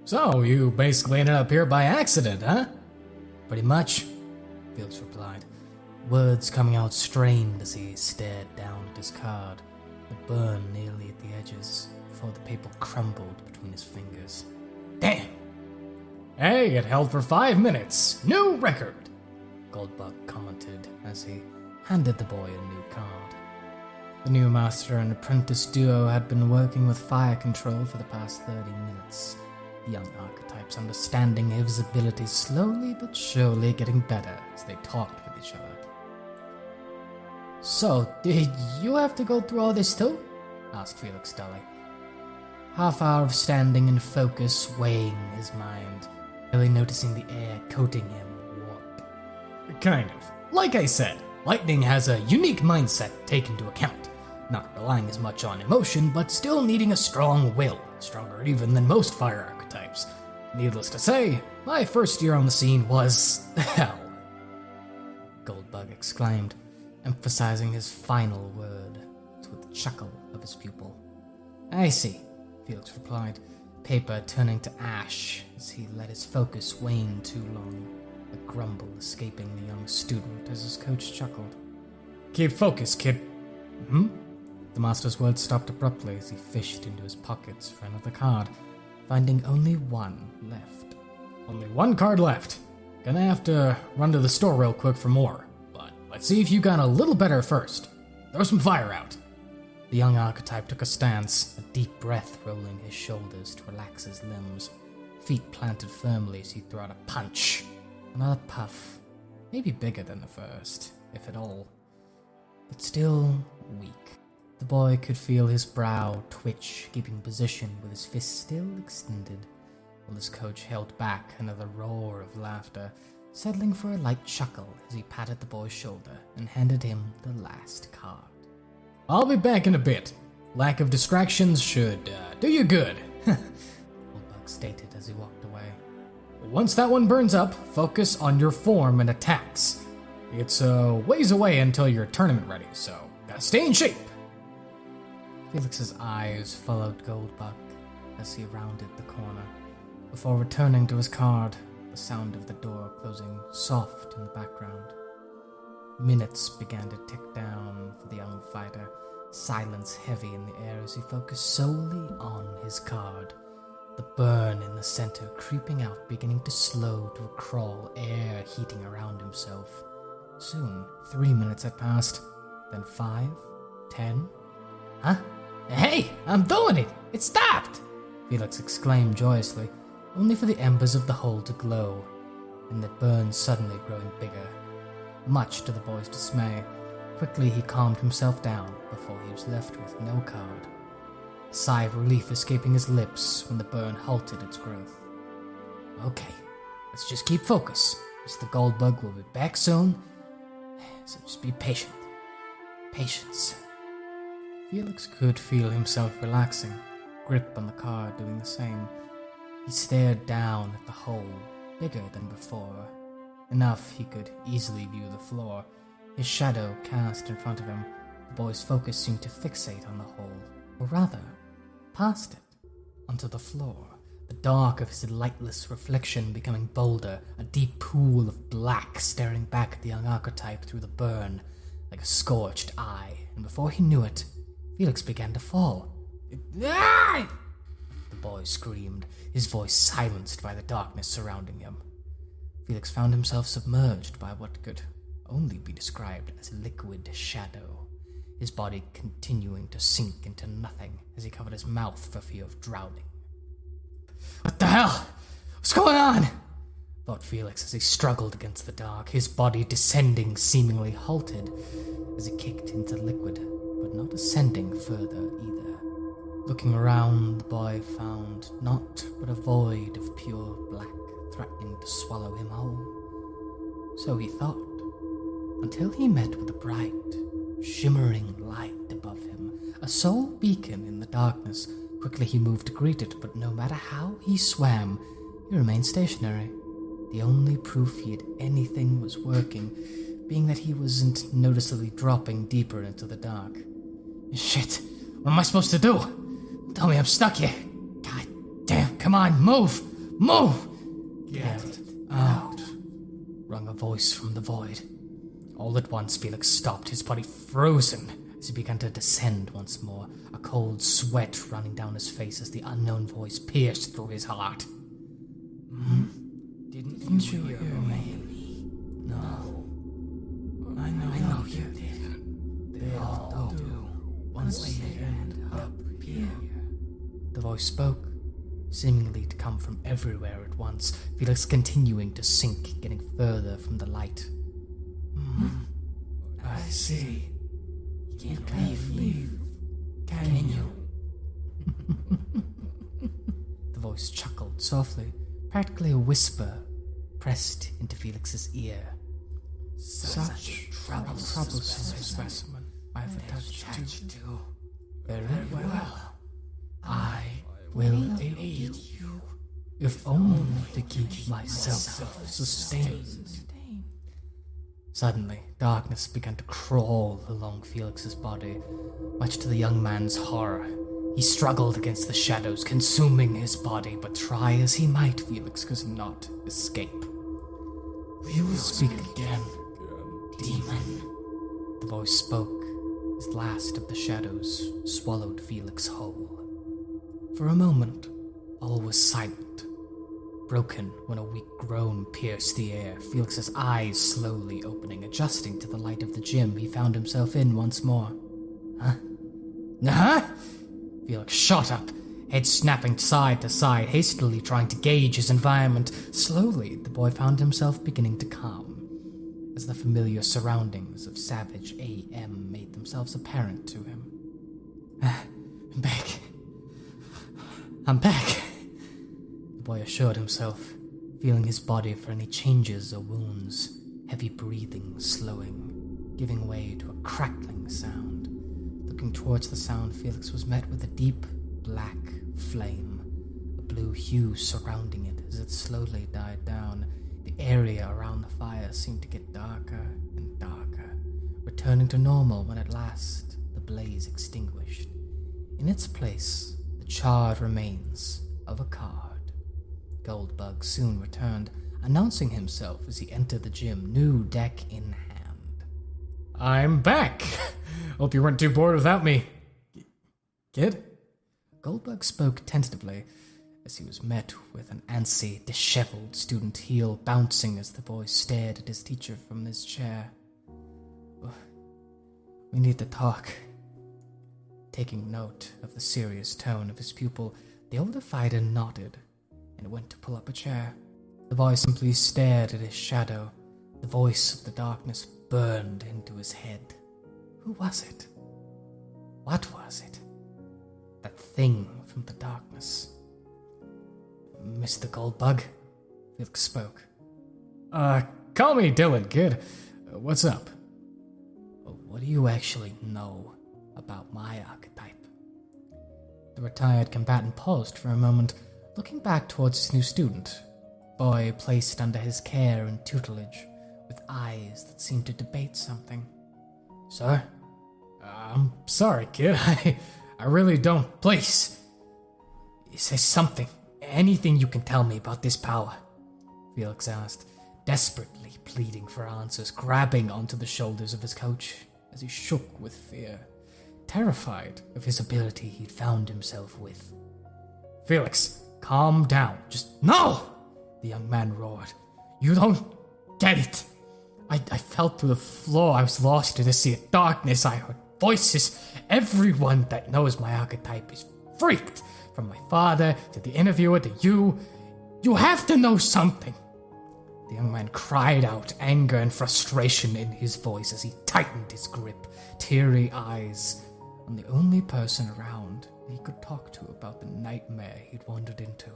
So, you basically ended up here by accident, huh? Pretty much, Felix replied, words coming out strained as he stared down at his card, the burn nearly at the edges, before the paper crumbled between his fingers. Damn! Hey, it held for 5 minutes. New record! Goldbug commented as he handed the boy a new card. The new master and apprentice duo had been working with fire control for the past 30 minutes. The young Archetype's understanding of his abilities slowly but surely getting better as they talked with each other. So, did you have to go through all this too? Asked Felix dully. Half hour of standing and focus weighing his mind, barely noticing the air coating him warp. Kind of. Like I said, Lightning has a unique mindset taken into account, not relying as much on emotion, but still needing a strong will, stronger even than most fire archetypes. Needless to say, my first year on the scene was hell. Goldbug exclaimed, emphasizing his final word with a chuckle of his pupil. I see, Felix replied, paper turning to ash as he let his focus wane too long, a grumble escaping the young student as his coach chuckled. Keep focused, kid. The master's words stopped abruptly as he fished into his pockets for another card, finding only one left. Only one card left. Gonna have to run to the store real quick for more, but let's see if you got a little better first. Throw some fire out. The young Archetype took a stance, a deep breath rolling his shoulders to relax his limbs, feet planted firmly as he threw out a punch. Another puff, maybe bigger than the first, if at all, but still weak. The boy could feel his brow twitch, keeping position with his fist still extended, while his coach held back another roar of laughter, settling for a light chuckle as he patted the boy's shoulder and handed him the last card. I'll be back in a bit. Lack of distractions should do you good, Goldbug stated as he walked away. Once that one burns up, focus on your form and attacks. It's a ways away until you're tournament ready, so gotta stay in shape. Felix's eyes followed Goldbug as he rounded the corner, before returning to his card, the sound of the door closing soft in the background. Minutes began to tick down for the young fighter, silence heavy in the air as he focused solely on his card. The burn in the center creeping out, beginning to slow to a crawl, air heating around himself. Soon, 3 minutes had passed, then 5, 10. Huh? Hey, I'm doing it! It stopped! Felix exclaimed joyously, only for the embers of the hole to glow, and the burn suddenly growing bigger. Much to the boy's dismay, quickly he calmed himself down before he was left with no card. A sigh of relief escaping his lips when the burn halted its growth. Okay, let's just keep focus. Mr. Goldbug will be back soon, so just be patient. Patience. Felix could feel himself relaxing, grip on the card doing the same. He stared down at the hole, bigger than before. Enough he could easily view the floor, his shadow cast in front of him. The boy's focus seemed to fixate on the hole, or rather, past it, onto the floor, the dark of his lightless reflection becoming bolder, a deep pool of black staring back at the young Archetype through the burn, like a scorched eye, and before he knew it, Felix began to fall. The boy screamed, his voice silenced by the darkness surrounding him. Felix found himself submerged by what could only be described as liquid shadow, his body continuing to sink into nothing as he covered his mouth for fear of drowning. What the hell? What's going on? Thought Felix as he struggled against the dark, his body descending seemingly halted as he kicked into liquid, but not ascending further either. Looking around, the boy found naught but a void of pure black threatening to swallow him whole. So he thought, until he met with a bright, shimmering light above him, a sole beacon in the darkness. Quickly he moved to greet it, but no matter how he swam, he remained stationary. The only proof he had anything was working being that he wasn't noticeably dropping deeper into the dark. Shit, what am I supposed to do? Tell me I'm stuck here. God damn, come on, move! Move! Get out! Rung a voice from the void. All at once, Felix stopped, his body frozen as he began to descend once more, a cold sweat running down his face as the unknown voice pierced through his heart. Didn't you hear me? No. I know you did. They all do. Once they end up here. The voice spoke, seemingly to come from everywhere at once, Felix continuing to sink, getting further from the light. I see. You can't leave, can you? The voice chuckled softly, practically a whisper, pressed into Felix's ear. Such troublesome specimen I've attached to. Very well. I will aid you, if only to keep myself sustained. Suddenly, darkness began to crawl along Felix's body, much to the young man's horror. He struggled against the shadows, consuming his body, but try as he might, Felix could not escape. We will speak again, demon. The voice spoke as the last of the shadows swallowed Felix whole. For a moment, all was silent. Broken when a weak groan pierced the air, Felix's eyes slowly opening, adjusting to the light of the gym he found himself in once more. Huh? Felix shot up, head snapping side to side, hastily trying to gauge his environment. Slowly, the boy found himself beginning to calm, as the familiar surroundings of Savage AM made themselves apparent to him. I'm back. I'm back. The boy assured himself, feeling his body for any changes or wounds, heavy breathing slowing, giving way to a crackling sound. Looking towards the sound, Felix was met with a deep, black flame, a blue hue surrounding it as it slowly died down. The area around the fire seemed to get darker and darker, returning to normal when at last the blaze extinguished. In its place, the charred remains of a card. Goldbug soon returned, announcing himself as he entered the gym, new deck in hand. I'm back! Hope you weren't too bored without me. Kid? Goldbug spoke tentatively as he was met with an antsy, disheveled student, heel bouncing as the boy stared at his teacher from his chair. We need to talk. Taking note of the serious tone of his pupil, the older fighter nodded and went to pull up a chair. The boy simply stared at his shadow. The voice of the darkness burned into his head. Who was it? What was it? That thing from the darkness. Mr. Goldbug, Felix spoke. Call me Dylan, kid. What's up? What do you actually know about my archetype? The retired combatant paused for a moment, looking back towards his new student, boy placed under his care and tutelage, with eyes that seemed to debate something. Sir? I'm sorry, kid. I really don't. Please. Say something. Anything you can tell me about this power, Felix asked, desperately pleading for answers, grabbing onto the shoulders of his coach as he shook with fear, terrified of his ability he'd found himself with. Felix, calm down. Just no! The young man roared. You don't get it. I fell through the floor. I was lost in a sea of darkness. I heard voices. Everyone that knows my archetype is freaked. From my father to the interviewer to you. You have to know something. The young man cried out, anger and frustration in his voice as he tightened his grip, teary eyes on the only person around he could talk to about the nightmare he'd wandered into.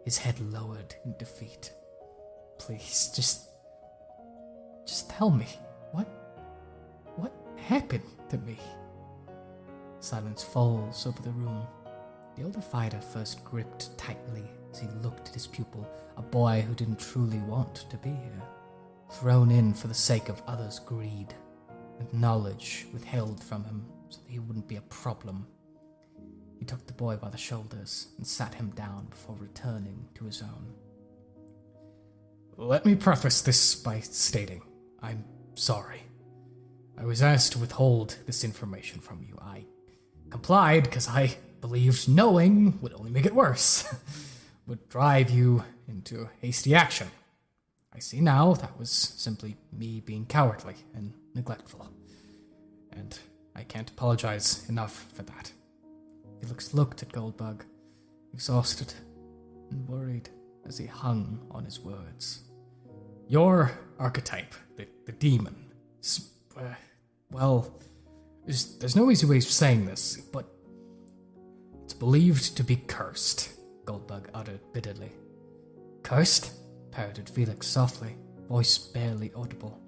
His head lowered in defeat. Please, just tell me, what happened to me? Silence falls over the room. The older fighter first gripped tightly as he looked at his pupil, a boy who didn't truly want to be here, thrown in for the sake of others' greed, and knowledge withheld from him so that he wouldn't be a problem. He took the boy by the shoulders and sat him down before returning to his own. Let me preface this by stating, I'm sorry. I was asked to withhold this information from you. I complied because I believed knowing would only make it worse, would drive you into hasty action. I see now that was simply me being cowardly and neglectful, and I can't apologize enough for that. Felix looked at Goldbug, exhausted and worried as he hung on his words. Your archetype, the demon, well, there's no easy way of saying this, but it's believed to be cursed, Goldbug uttered bitterly. Cursed? Parroted Felix softly, voice barely audible.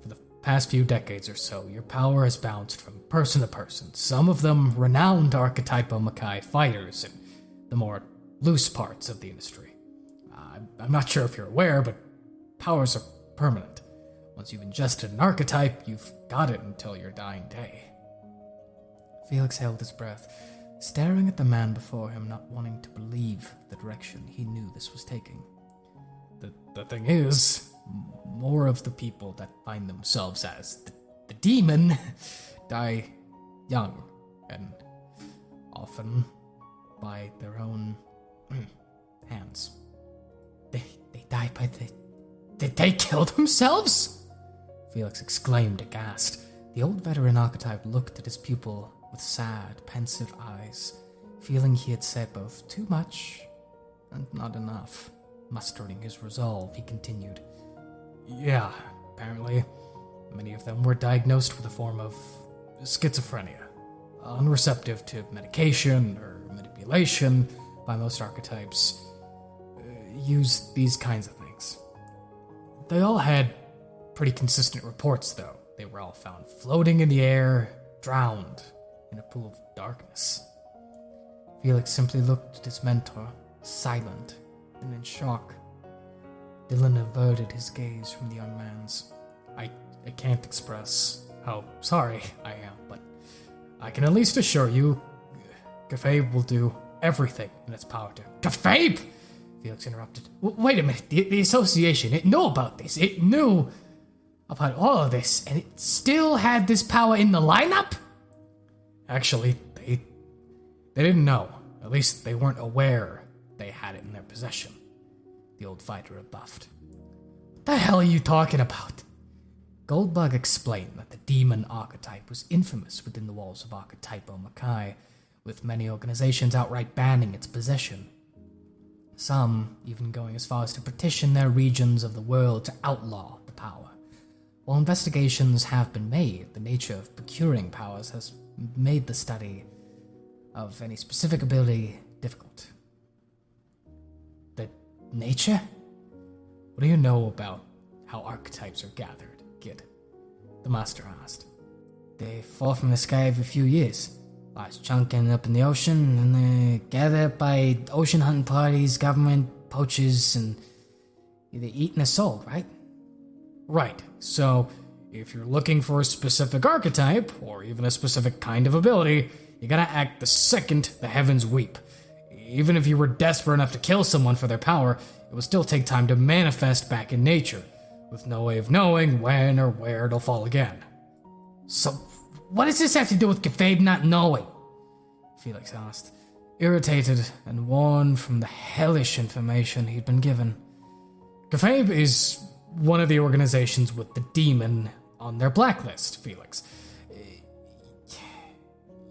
For the past few decades or so, your power has bounced from person to person, some of them renowned Archetype Makai fighters in the more loose parts of the industry. I'm not sure if you're aware, but powers are permanent. Once you've ingested an archetype, you've got it until your dying day. Felix held his breath, staring at the man before him, not wanting to believe the direction he knew this was taking. The thing is, more of the people that find themselves as the demon die young, and often by their own hands. They die by the... Did they kill themselves? Felix exclaimed aghast. The old veteran archetype looked at his pupil with sad, pensive eyes, feeling he had said both too much and not enough. Mustering his resolve, he continued. Yeah, apparently, many of them were diagnosed with a form of schizophrenia, unreceptive to medication or manipulation by most archetypes. Use these kinds of things. They all had pretty consistent reports, though. They were all found floating in the air, drowned in a pool of darkness. Felix simply looked at his mentor, silent and in shock. Dylan averted his gaze from the young man's. I can't express how sorry I am, but I can at least assure you, Cafabe will do everything in its power to... Cafabe! Felix interrupted. Wait a minute, the association, it knew about this. It knew about all of this, and it still had this power in the lineup? Actually, they didn't know. At least they weren't aware they had it in their possession, the old fighter rebuffed. What the hell are you talking about? Goldbug explained that the demon archetype was infamous within the walls of Archetype Makai, with many organizations outright banning its possession. Some even going as far as to petition their regions of the world to outlaw the power. While investigations have been made, the nature of procuring powers has made the study of any specific ability difficult. The nature? What do you know about how archetypes are gathered, kid? The master asked. They fall from the sky every few years. Large chunk ended up in the ocean, and they're gathered by ocean hunting parties, government, poachers, and either eaten or sold, right? Right. So, if you're looking for a specific archetype, or even a specific kind of ability, you gotta act the second the heavens weep. Even if you were desperate enough to kill someone for their power, it will still take time to manifest back in nature, with no way of knowing when or where it'll fall again. So, what does this have to do with Cafabe not knowing? Felix asked, irritated and worn from the hellish information he'd been given. Cafabe is one of the organizations with the demon on their blacklist, Felix.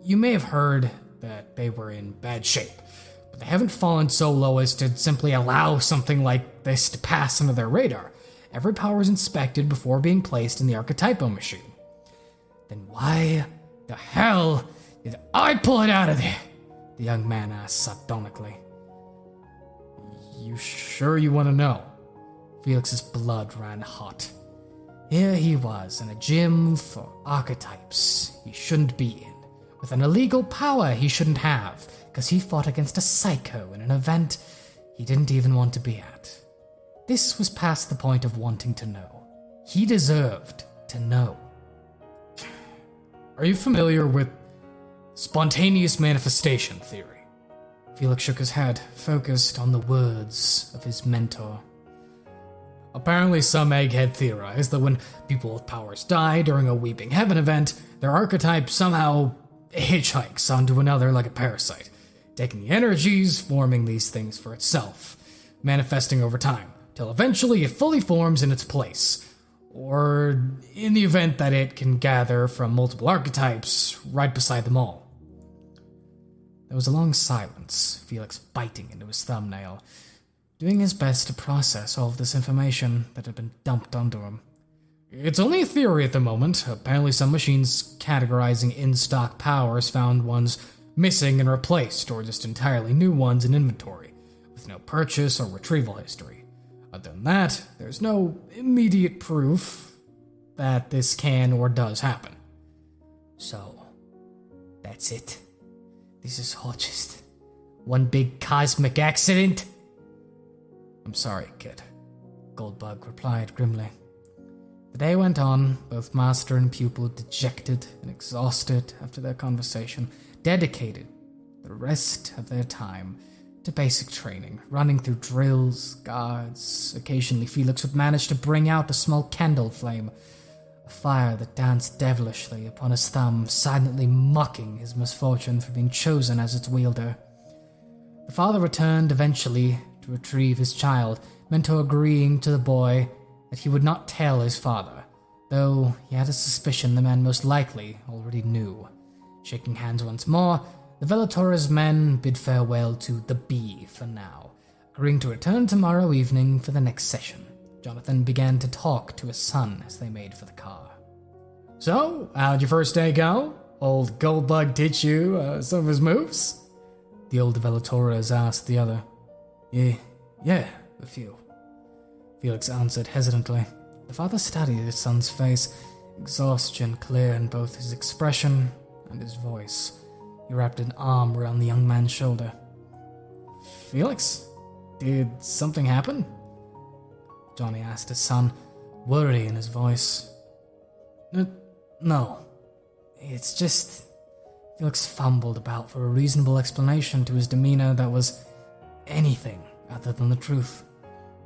You may have heard that they were in bad shape, but they haven't fallen so low as to simply allow something like this to pass under their radar. Every power is inspected before being placed in the Archetypo machine. Then why the hell did I pull it out of there? The young man asked sardonically. You sure you want to know? Felix's blood ran hot. Here he was in a gym for archetypes he shouldn't be in, with an illegal power he shouldn't have, because he fought against a psycho in an event he didn't even want to be at. This was past the point of wanting to know. He deserved to know. Are you familiar with spontaneous manifestation theory. Felix shook his head, focused on the words of his mentor. Apparently, some egghead theorize that when people with powers die during a Weeping Heaven event, their archetype somehow hitchhikes onto another like a parasite, taking the energies, forming these things for itself, manifesting over time, till eventually it fully forms in its place. Or in the event that it can gather from multiple archetypes right beside them all. There was a long silence, Felix biting into his thumbnail, doing his best to process all of this information that had been dumped onto him. It's only a theory at the moment. Apparently some machines categorizing in-stock powers found ones missing and replaced, or just entirely new ones in inventory, with no purchase or retrieval history. Other than that, there's no immediate proof that this can or does happen. So, that's it. This is all just one big cosmic accident? I'm sorry, kid, Goldbug replied grimly. The day went on, both master and pupil dejected and exhausted after their conversation, dedicated the rest of their time to basic training, running through drills, guards. Occasionally Felix would manage to bring out a small candle flame, a fire that danced devilishly upon his thumb, silently mocking his misfortune for being chosen as its wielder. The father returned eventually to retrieve his child, Mentor agreeing to the boy that he would not tell his father, though he had a suspicion the man most likely already knew. Shaking hands once more, the Velatora's men bid farewell to the Bee for now, agreeing to return tomorrow evening for the next session. Jonathan began to talk to his son as they made for the car. So, how'd your first day go? Old Goldbug teach you some of his moves? The old Velatoras asked the other. Yeah, a few. Felix answered hesitantly. The father studied his son's face, exhaustion clear in both his expression and his voice. He wrapped an arm around the young man's shoulder. Felix, did something happen? Johnny asked his son, worry in his voice. No. It's just... Felix fumbled about for a reasonable explanation to his demeanor that was anything other than the truth,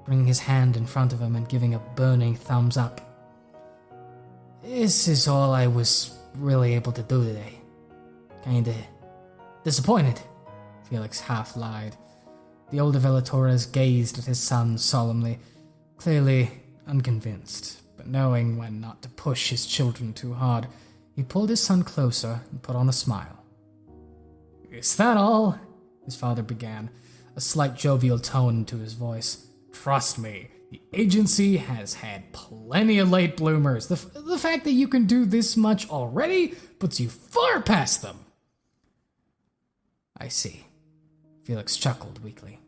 bringing his hand in front of him and giving a burning thumbs up. This is all I was really able to do today. Kinda disappointed, Felix half lied. The older Velatoras gazed at his son solemnly, clearly unconvinced, but knowing when not to push his children too hard, he pulled his son closer and put on a smile. Is that all? His father began, a slight jovial tone to his voice. Trust me, the agency has had plenty of late bloomers. The fact that you can do this much already puts you far past them. I see. Felix chuckled weakly.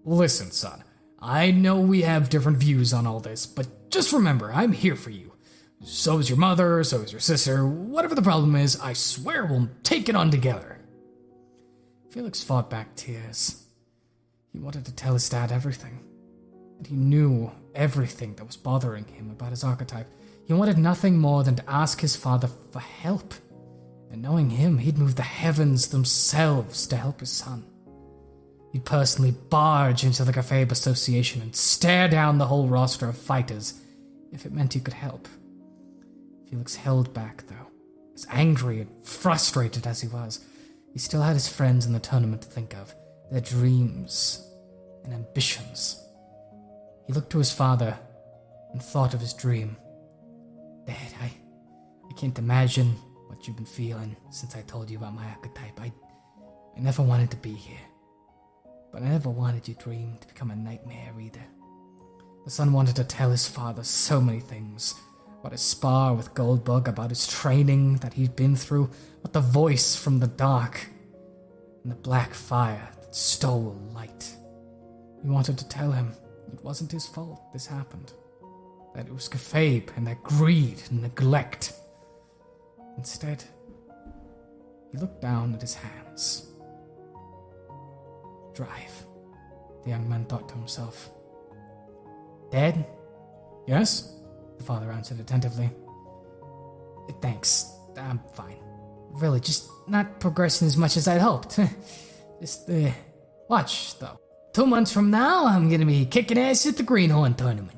Listen, son, I know we have different views on all this, but just remember, I'm here for you. So is your mother, so is your sister. Whatever the problem is, I swear we'll take it on together. Felix fought back tears. He wanted to tell his dad everything. And he knew everything that was bothering him about his archetype. He wanted nothing more than to ask his father for help. And knowing him, he'd move the heavens themselves to help his son. He'd personally barge into the Cafe Association and stare down the whole roster of fighters if it meant he could help. Felix held back, though. As angry and frustrated as he was, he still had his friends in the tournament to think of, their dreams and ambitions. He looked to his father and thought of his dream. Dad, I can't imagine what you've been feeling since I told you about my archetype. I never wanted to be here. But I never wanted your dream to become a nightmare either. The son wanted to tell his father so many things. About his spar with Goldbug, about his training that he'd been through, about the voice from the dark, and the black fire that stole light. He wanted to tell him it wasn't his fault this happened. That it was Cafabe and their greed and neglect. Instead, he looked down at his hands. Drive, the young man thought to himself. Dad? Yes? The father answered attentively. Thanks, I'm fine. Really, just not progressing as much as I'd hoped. Just, watch, though. 2 months from now, I'm gonna be kicking ass at the Greenhorn tournament.